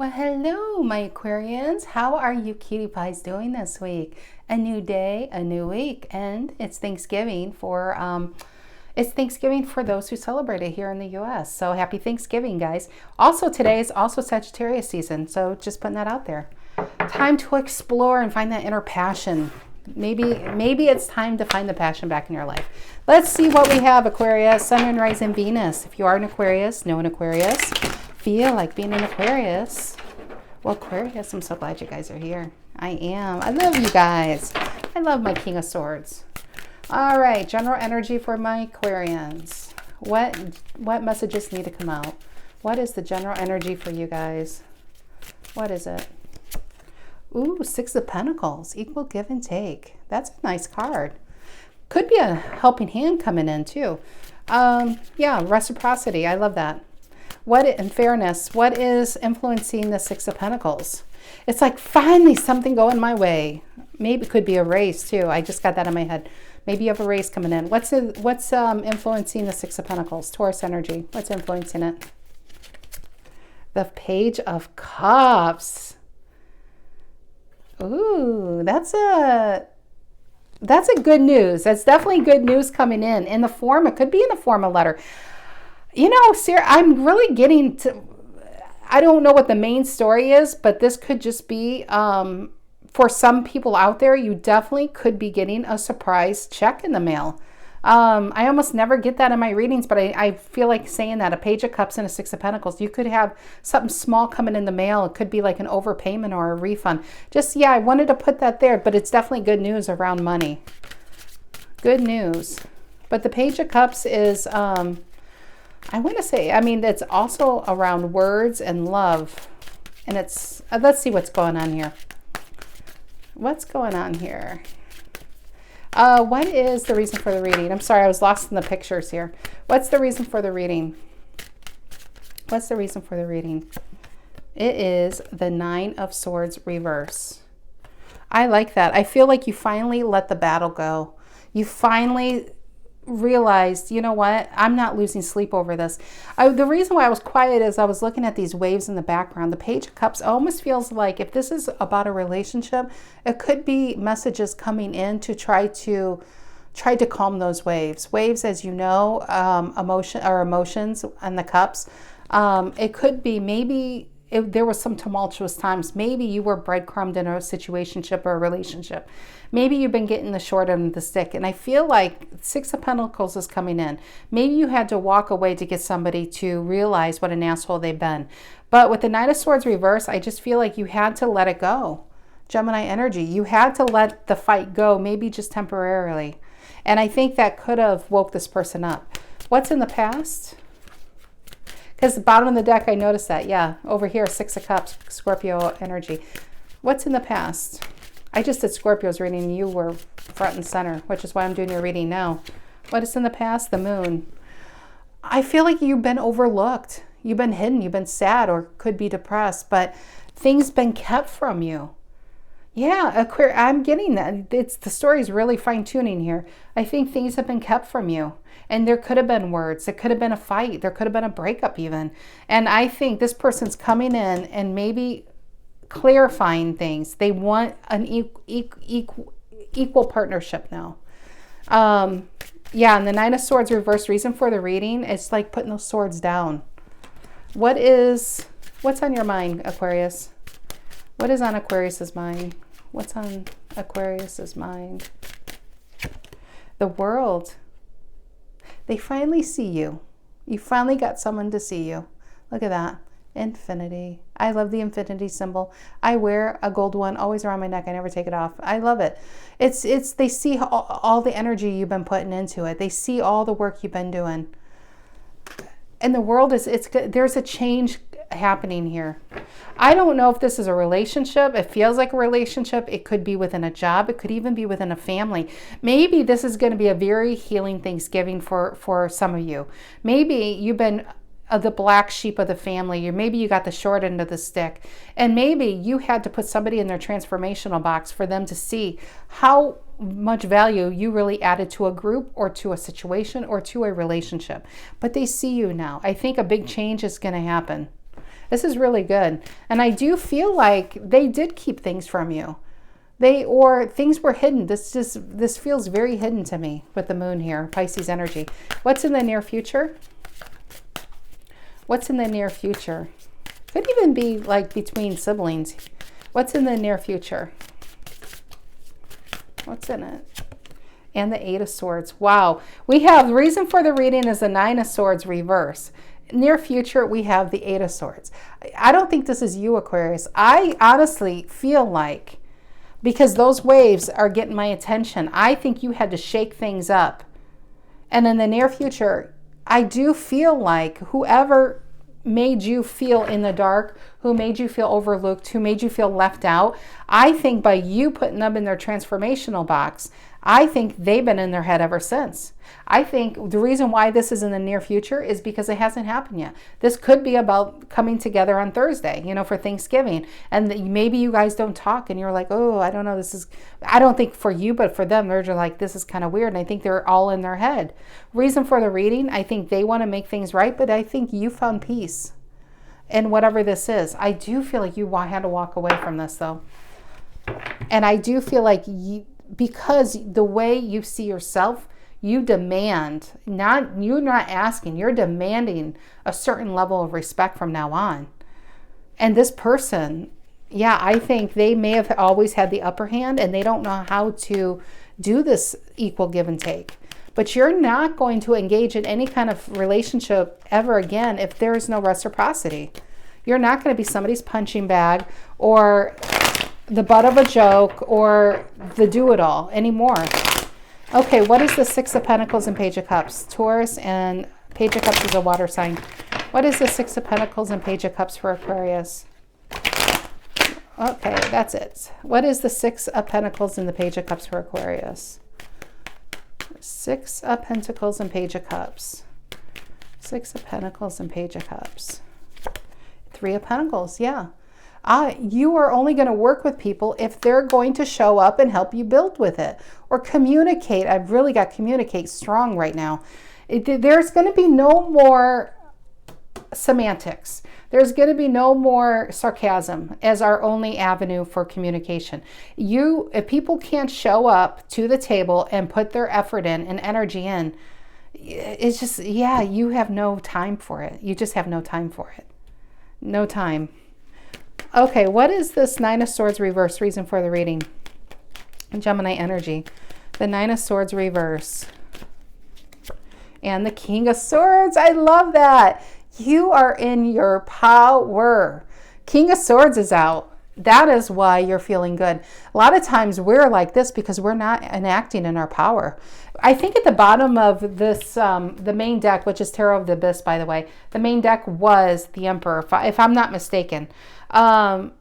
Well, hello, my Aquarians. How are you cutie pies doing this week? A new day, a new week, and it's Thanksgiving for those who celebrate it here in the U.S. So happy Thanksgiving, guys. Also, today is also Sagittarius season, so just putting that out there. Time to explore and find that inner passion. Maybe it's time to find the passion back in your life. Let's see what we have, Aquarius, Sun and Rising Venus. If you are an Aquarius, know an Aquarius, feel like being an Aquarius. Well, Aquarius, I'm so glad you guys are here. I am. I love you guys. I love my King of Swords. All right, general energy for my Aquarians. What messages need to come out? What is the general energy for you guys? What is it? Ooh, Six of Pentacles, equal give and take. That's a nice card. Could be a helping hand coming in too. Yeah, reciprocity. I love that. In fairness, what is influencing the Six of Pentacles? It's like finally something going my way. Maybe it could be a race too. I just got that in my head. Maybe you have a race coming in. What's influencing the Six of Pentacles? Taurus energy. What's influencing it? The Page of Cups. Ooh, that's a good news. That's definitely good news coming in the form. It could be in the form of letter. You know, Sarah, I'm really getting to, I don't know what the main story is, but this could just be, for some people out there, you definitely could be getting a surprise check in the mail. I almost never get that in my readings, but I feel like saying that, a Page of Cups and a Six of Pentacles. You could have something small coming in the mail. It could be like an overpayment or a refund. Just, yeah, I wanted to put that there, but it's definitely good news around money. Good news. But the Page of Cups is, I want to say, I mean, it's also around words and love. And it's, let's see what's going on here. What's going on here? What is the reason for the reading? I'm sorry, I was lost in the pictures here. What's the reason for the reading? What's the reason for the reading? It is the Nine of Swords reverse. I like that. I feel like you finally let the battle go. You finally realized, you know what, I'm not losing sleep over this. The reason why I was quiet is I was looking at these waves in the background. The Page of Cups almost feels like if this is about a relationship, it could be messages coming in to try to calm those waves. Waves, as you know, emotions and the cups. It could be maybe there was some tumultuous times. Maybe you were breadcrumbed in a situationship or a relationship. Maybe you've been getting the short end of the stick. And I feel like Six of Pentacles is coming in. Maybe you had to walk away to get somebody to realize what an asshole they've been. But with the Knight of Swords reverse, I just feel like you had to let it go. Gemini energy. You had to let the fight go, maybe just temporarily. And I think that could have woke this person up. What's in the past? Because the bottom of the deck, I noticed that. Yeah, over here, Six of Cups, Scorpio energy. What's in the past? I just did Scorpio's reading. You were front and center, which is why I'm doing your reading now. What is in the past? The Moon. I feel like you've been overlooked. You've been hidden. You've been sad or could be depressed, but things been kept from you. Yeah, I'm getting that. The story's really fine-tuning here. I think things have been kept from you. And there could have been words. It could have been a fight. There could have been a breakup even. And I think this person's coming in and maybe clarifying things. They want an equal partnership now. Yeah, and the Nine of Swords reverse, reason for the reading, it's like putting those swords down. What's on your mind, Aquarius? What is on Aquarius's mind? What's on Aquarius's mind? The World. They finally see you. You finally got someone to see you. Look at that. Infinity. I love the infinity symbol. I wear a gold one always around my neck. I never take it off. I love it. They see all the energy you've been putting into it. They see all the work you've been doing. And the world there's a change happening here. I don't know if this is a relationship. It feels like a relationship. It could be within a job. It could even be within a family. Maybe this is going to be a very healing Thanksgiving for some of you. Maybe you've been the black sheep of the family. Maybe you got the short end of the stick. And maybe you had to put somebody in their transformational box for them to see how much value you really added to a group or to a situation or to a relationship. But they see you now. I think a big change is going to happen. This is really good. And I do feel like they did keep things from you. Or things were hidden. This feels very hidden to me with the moon here, Pisces energy. What's in the near future? What's in the near future? Could even be like between siblings. What's in the near future? What's in it? And the Eight of Swords. Wow. We have, the reason for the reading is the Nine of Swords reverse. Near future, we have the Eight of Swords. I don't think this is you, Aquarius. I honestly feel like, because those waves are getting my attention, I think you had to shake things up. And in the near future, I do feel like whoever made you feel in the dark, who made you feel overlooked, who made you feel left out, I think by you putting them in their transformational box, I think they've been in their head ever since. I think the reason why this is in the near future is because it hasn't happened yet. This could be about coming together on Thursday, for Thanksgiving. And maybe you guys don't talk and you're like, oh, I don't know. I don't think for you, but for them, they're just like, this is kind of weird. And I think they're all in their head. Reason for the reading, I think they want to make things right, but I think you found peace in whatever this is. I do feel like you had to walk away from this though. And I do feel like because the way you see yourself, you demand, you're not asking, you're demanding a certain level of respect from now on. And this person, yeah, I think they may have always had the upper hand and they don't know how to do this equal give and take. But you're not going to engage in any kind of relationship ever again if there is no reciprocity. You're not going to be somebody's punching bag or the butt of a joke or the do-it-all anymore. Okay, what is the Six of Pentacles and Page of Cups? Taurus, and Page of Cups is a water sign. What is the Six of Pentacles and Page of Cups for Aquarius? Okay, that's it. What is the Six of Pentacles and the Page of Cups for Aquarius? Six of Pentacles and Page of Cups. Six of Pentacles and Page of Cups. Three of Pentacles, yeah. You are only going to work with people if they're going to show up and help you build with it or communicate. I've really got communicate strong right now. There's going to be no more semantics. There's going to be no more sarcasm as our only avenue for communication. If people can't show up to the table and put their effort in and energy in, it's just, yeah, you have no time for it. You just have no time for it. No time. Okay, what is this Nine of Swords reverse? Reason for the reading. Gemini energy. The Nine of Swords reverse. And the King of Swords. I love that. You are in your power. King of Swords is out. That is why you're feeling good. A lot of times we're like this because we're not enacting in our power. I think at the bottom of this, the main deck, which is Tarot of the Abyss, by the way, the main deck was the Emperor, if I'm not mistaken. And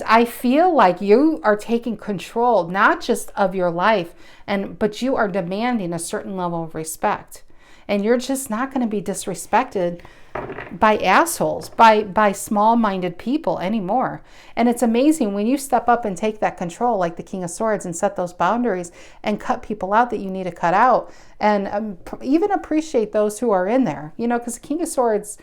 I feel like you are taking control, not just of your life, but you are demanding a certain level of respect. And you're just not going to be disrespected by assholes, by small-minded people anymore. And it's amazing when you step up and take that control like the King of Swords and set those boundaries and cut people out that you need to cut out, and even appreciate those who are in there, because the King of Swords,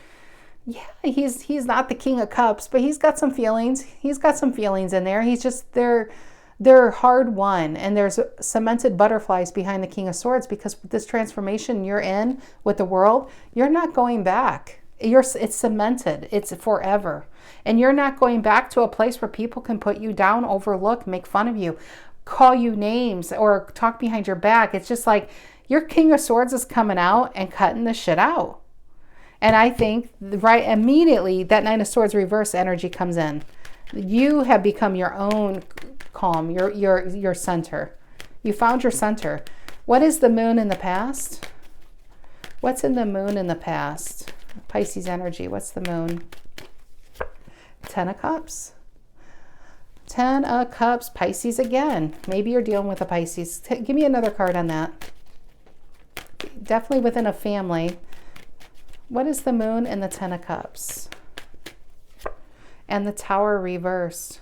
yeah, he's not the King of Cups, but he's got some feelings. He's got some feelings in there. He's just, they're hard won, and there's cemented butterflies behind the King of Swords because with this transformation you're in with the world, you're not going back. It's cemented. It's forever. And you're not going back to a place where people can put you down, overlook, make fun of you, call you names, or talk behind your back. It's just like your King of Swords is coming out and cutting the shit out. And I think right immediately that Nine of Swords reverse energy comes in. You have become your own calm, your center. You found your center. What is the moon in the past? What's in the moon in the past? Pisces energy. What's the moon? Ten of Cups. Ten of Cups. Pisces again. Maybe you're dealing with a Pisces. Give me another card on that. Definitely within a family. What is the moon and the Ten of Cups? And the Tower reversed.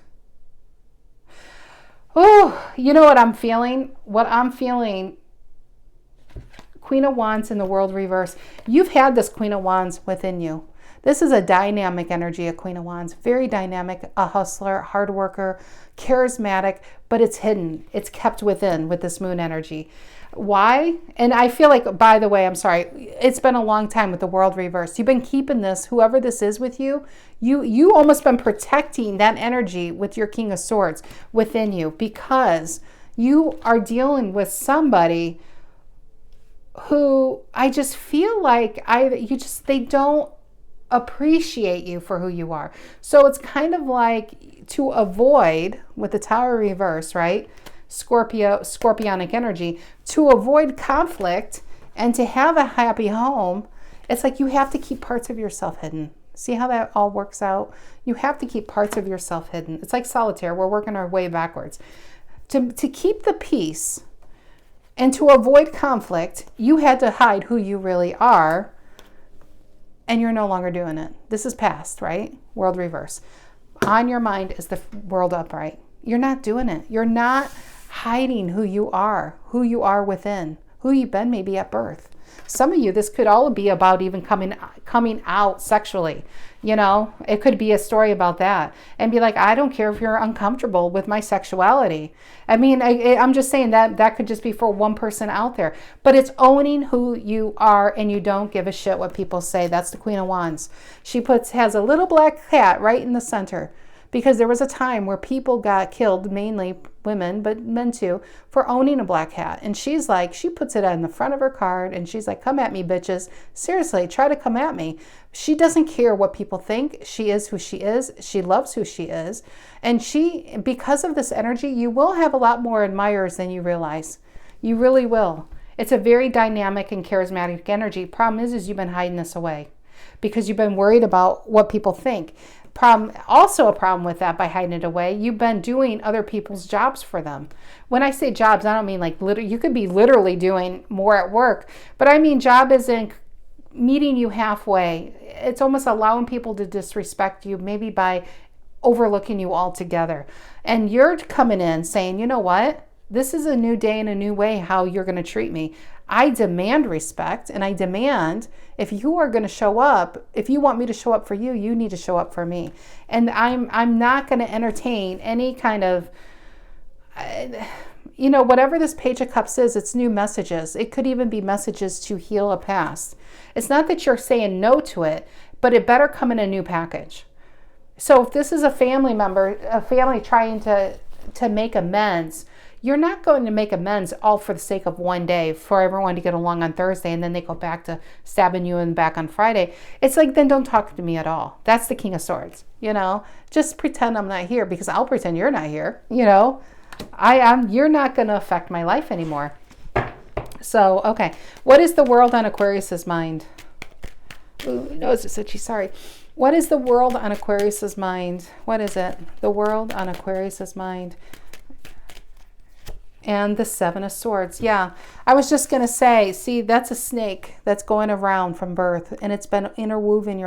Oh, you know what I'm feeling? What I'm feeling, Queen of Wands in the World reverse. You've had this Queen of Wands within you. This is a dynamic energy, a Queen of Wands. Very dynamic, a hustler, hard worker, charismatic, but it's hidden. It's kept within with this moon energy. Why? And I feel like, by the way, I'm sorry, it's been a long time with the world reversed. You've been keeping this, whoever this is with you, you almost been protecting that energy with your King of Swords within you, because you are dealing with somebody who I just feel like they don't appreciate you for who you are. So it's kind of like, to avoid, with the Tower reverse, right? Scorpionic energy, to avoid conflict and to have a happy home, it's like you have to keep parts of yourself hidden. See how that all works out? You have to keep parts of yourself hidden. It's like solitaire. We're working our way backwards. To keep the peace and to avoid conflict, you had to hide who you really are, and you're no longer doing it. This is past, right? World reverse. On your mind is the world upright. You're not doing it. You're not hiding who you are within, who you've been maybe at birth. Some of you, this could all be about even coming out sexually. You know, it could be a story about that, and be like, I don't care if you're uncomfortable with my sexuality. I mean, I'm just saying that could just be for one person out there, but it's owning who you are, and you don't give a shit what people say. That's the Queen of Wands. She has a little black cat right in the center, because there was a time where people got killed, mainly women, but men too, for owning a black hat. And she's like, she puts it on the front of her card, and she's like, come at me, bitches. Seriously, try to come at me. She doesn't care what people think. She is who she is. She loves who she is. And because of this energy, you will have a lot more admirers than you realize. You really will. It's a very dynamic and charismatic energy. Problem is you've been hiding this away because you've been worried about what people think. Also a problem with that, by hiding it away, you've been doing other people's jobs for them. When I say jobs, I don't mean like you could be literally doing more at work, but I mean job is in meeting you halfway. It's almost allowing people to disrespect you, maybe by overlooking you altogether. And you're coming in saying, you know what? This is a new day and a new way how you're going to treat me. I demand respect, and I demand, if you are going to show up, if you want me to show up for you, you need to show up for me. And I'm not going to entertain any kind of, whatever this Page of Cups is, it's new messages. It could even be messages to heal a past. It's not that you're saying no to it, but it better come in a new package. So if this is a family member, a family trying to make amends, you're not going to make amends all for the sake of one day for everyone to get along on Thursday, and then they go back to stabbing you in the back on Friday. It's like, then don't talk to me at all. That's the King of Swords. Just pretend I'm not here, because I'll pretend you're not here. You're not going to affect my life anymore. So, okay. What is the world on Aquarius's mind? Ooh, nose is itchy. Sorry. What is the world on Aquarius's mind? What is it? The world on Aquarius's mind. And the Seven of Swords. Yeah, I was just going to say, see, that's a snake that's going around from birth, and it's been interwoven,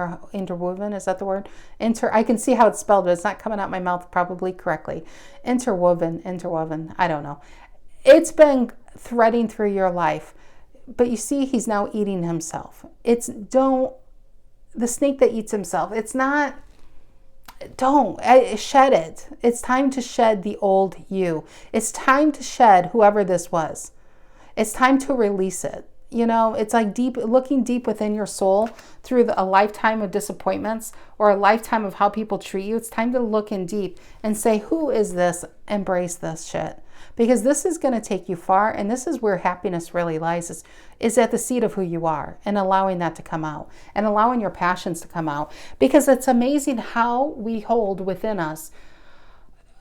is that the word? I can see how it's spelled, but it's not coming out my mouth probably correctly. Interwoven, I don't know. It's been threading through your life, but you see, he's now eating himself. The snake that eats himself, don't shed it. It's time to shed the old you. It's time to shed whoever this was. It's time to release it. It's like looking deep within your soul through a lifetime of disappointments or a lifetime of how people treat you. It's time to look in deep and say, who is this? Embrace this shit. Because this is going to take you far, and this is where happiness really lies, is at the seat of who you are, and allowing that to come out, and allowing your passions to come out. Because it's amazing how we hold within us.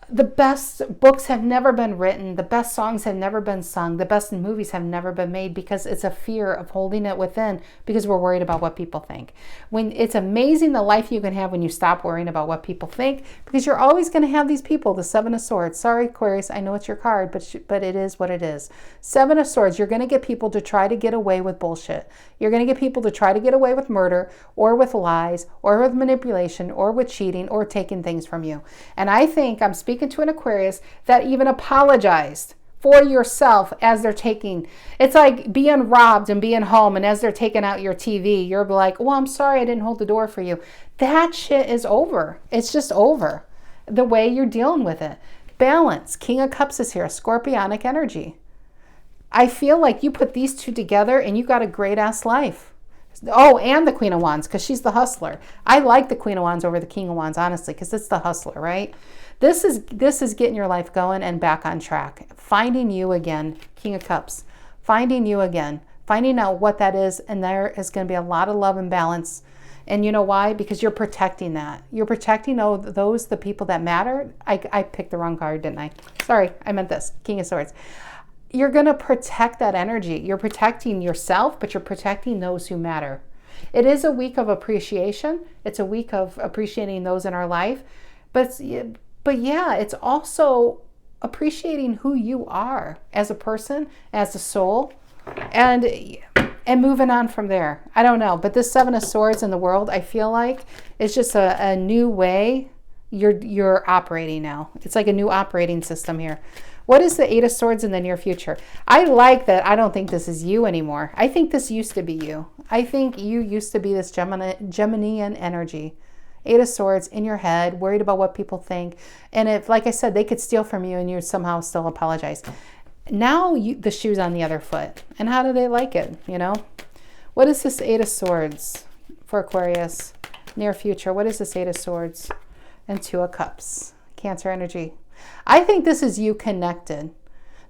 The best books have never been written. The best songs have never been sung. The best movies have never been made, because it's a fear of holding it within, because we're worried about what people think. When it's amazing the life you can have when you stop worrying about what people think, because you're always going to have these people. The Seven of Swords. Sorry, Aquarius, I know it's your card, but it is what it is. Seven of Swords. You're going to get people to try to get away with bullshit. You're going to get people to try to get away with murder, or with lies, or with manipulation, or with cheating, or taking things from you. And I think I'm speaking to an Aquarius that even apologized for yourself as they're taking. It's like being robbed and being home, and as they're taking out your TV, you're like, well, I'm sorry I didn't hold the door for you. That shit is over. It's just over. The way you're dealing with it. Balance. King of Cups is here. Scorpionic energy. I feel like you put these two together and you got a great ass life. Oh, and the Queen of Wands, because she's the hustler. I like the Queen of Wands over the King of Wands, honestly, because it's the hustler, right? This is getting your life going and back on track. Finding you again, King of Cups. Finding you again. Finding out what that is, and there is going to be a lot of love and balance. And you know why? Because you're protecting that. You're protecting the people that matter. I picked the wrong card, didn't I? Sorry, I meant this. King of Swords. You're going to protect that energy. You're protecting yourself, but you're protecting those who matter. It is a week of appreciation. It's a week of appreciating those in our life. But yeah, it's also appreciating who you are as a person, as a soul, and moving on from there. I don't know, but this Seven of Swords in the world, I feel like, is just a new way you're operating now. It's like a new operating system here. What is the Eight of Swords in the near future? I like that. I don't think this is you anymore. I think this used to be you. I think you used to be this Geminian energy. Eight of Swords in your head, worried about what people think. And if, like I said, they could steal from you and you somehow still apologize. Now the shoe's on the other foot. And how do they like it, you know? What is this Eight of Swords for Aquarius? Near future. What is this Eight of Swords? And Two of Cups. Cancer energy. I think this is you connected.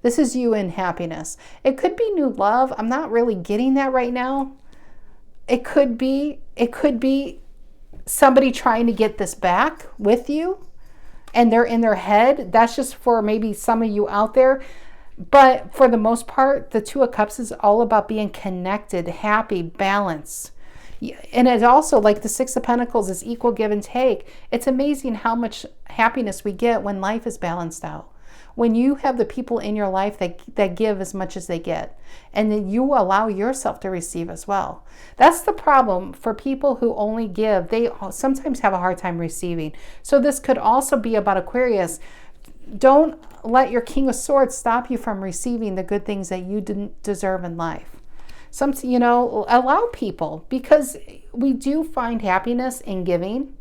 This is you in happiness. It could be new love. I'm not really getting that right now. It could be somebody trying to get this back with you, and they're in their head. That's just for maybe some of you out there. But for the most part, the Two of Cups is all about being connected, happy, balanced. And it's also like the Six of Pentacles is equal give and take. It's amazing how much happiness we get when life is balanced out. When you have the people in your life that give as much as they get, and then you allow yourself to receive as well. That's the problem for people who only give. They sometimes have a hard time receiving. So this could also be about Aquarius. Don't let your King of Swords stop you from receiving the good things that you didn't deserve in life. Allow people, because we do find happiness in giving.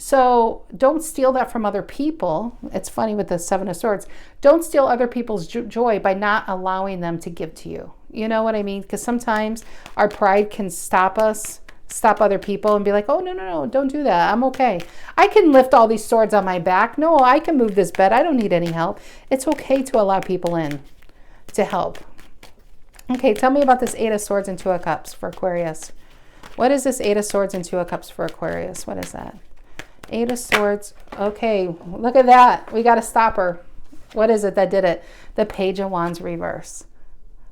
So don't steal that from other people. It's funny with the Seven of Swords. Don't steal other people's joy by not allowing them to give to you. You know what I mean? Because sometimes our pride can stop other people and be like, oh, no, don't do that. I'm okay. I can lift all these swords on my back. No, I can move this bed. I don't need any help. It's okay to allow people in to help. Okay, tell me about this Eight of Swords and Two of Cups for Aquarius. What is this Eight of Swords and Two of Cups for Aquarius? What is that? Eight of Swords. Okay, look at that. We got to stop her. What is it that did it? The Page of Wands reverse.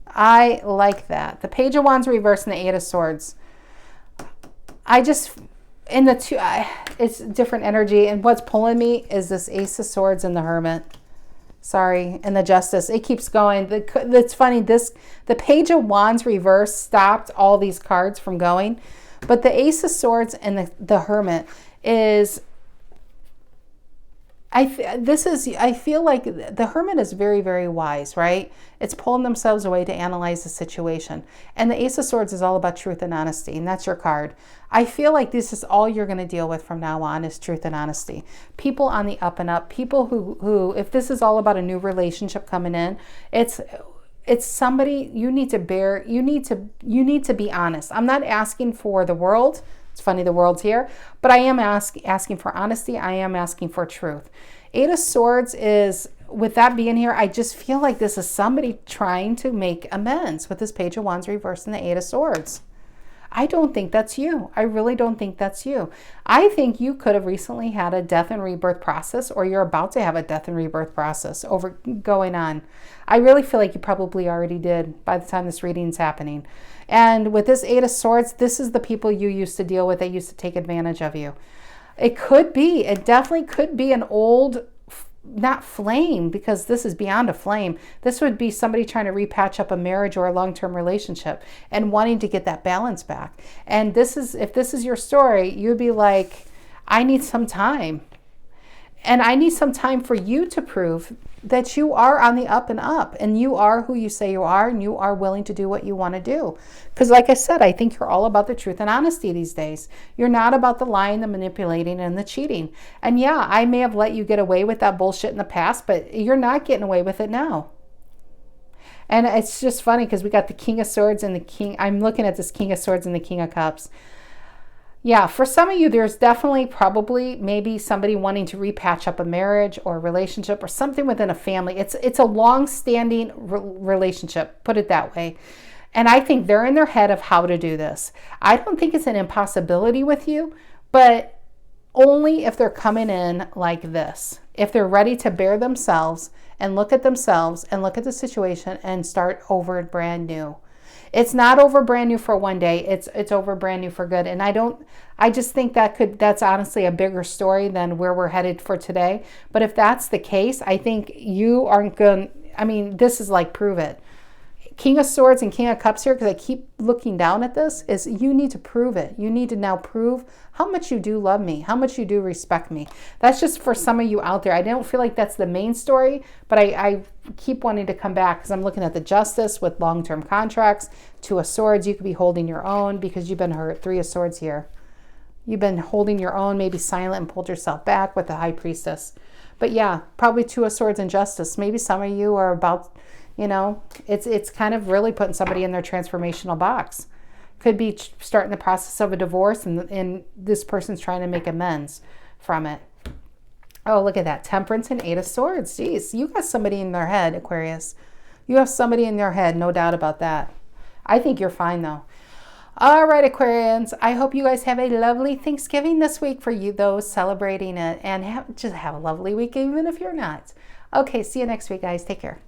I like that. The Page of Wands reverse and the Eight of Swords. It's different energy. And what's pulling me is this Ace of Swords and the Hermit. Sorry, and the Justice. It keeps going. It's funny. The Page of Wands reverse stopped all these cards from going. But the Ace of Swords and the Hermit is... I feel like the Hermit is very, very wise, right? It's pulling themselves away to analyze the situation. And the Ace of Swords is all about truth and honesty, and that's your card. I feel like this is all you're going to deal with from now on is truth and honesty. People on the up and up, people who if this is all about a new relationship coming in, it's somebody you need to be honest. I'm not asking for the world. It's funny the world's here, but I am asking for honesty. I am asking for truth. Eight of Swords is, with that being here, I just feel like this is somebody trying to make amends with this Page of Wands reversed and the Eight of Swords. I don't think that's you. I really don't think that's you. I think you could have recently had a death and rebirth process, or you're about to have a death and rebirth process going on. I really feel like you probably already did by the time this reading is happening. And with this Eight of Swords, this is the people you used to deal with that used to take advantage of you. It definitely could be an old, not flame, because this is beyond a flame. This would be somebody trying to repatch up a marriage or a long-term relationship and wanting to get that balance back. And if this is your story, you'd be like, I need some time. And I need some time for you to prove that you are on the up and up, and you are who you say you are, and you are willing to do what you want to do. Because like I said, I think you're all about the truth and honesty these days. You're not about the lying, the manipulating, and the cheating. And yeah, I may have let you get away with that bullshit in the past, but you're not getting away with it now. And it's just funny because we got the King of Swords and the King. I'm looking at this King of Swords and the King of Cups. Yeah, for some of you, there's definitely probably maybe somebody wanting to repatch up a marriage or a relationship or something within a family. It's a long-standing relationship, put it that way. And I think they're in their head of how to do this. I don't think it's an impossibility with you, but only if they're coming in like this. If they're ready to bear themselves and look at themselves and look at the situation and start over brand new. It's not over brand new for one day. It's over brand new for good. And I just think that's honestly a bigger story than where we're headed for today. But if that's the case, I think you aren't going, I mean, this is like, prove it. King of Swords and King of Cups here, because I keep looking down at this, is you need to prove it. You need to now prove how much you do love me, how much you do respect me. That's just for some of you out there. I don't feel like that's the main story, but I keep wanting to come back because I'm looking at the Justice with long-term contracts. Two of Swords, you could be holding your own because you've been hurt. Three of Swords here. You've been holding your own, maybe silent and pulled yourself back with the High Priestess. But yeah, probably Two of Swords and Justice. Maybe some of you are about... You know, it's kind of really putting somebody in their transformational box. Could be starting the process of a divorce and this person's trying to make amends from it. Oh, look at that. Temperance and Eight of Swords. Jeez, you got somebody in their head, Aquarius. You have somebody in their head, no doubt about that. I think you're fine, though. All right, Aquarians. I hope you guys have a lovely Thanksgiving this week for you, those celebrating it. And just have a lovely week, even if you're not. Okay, see you next week, guys. Take care.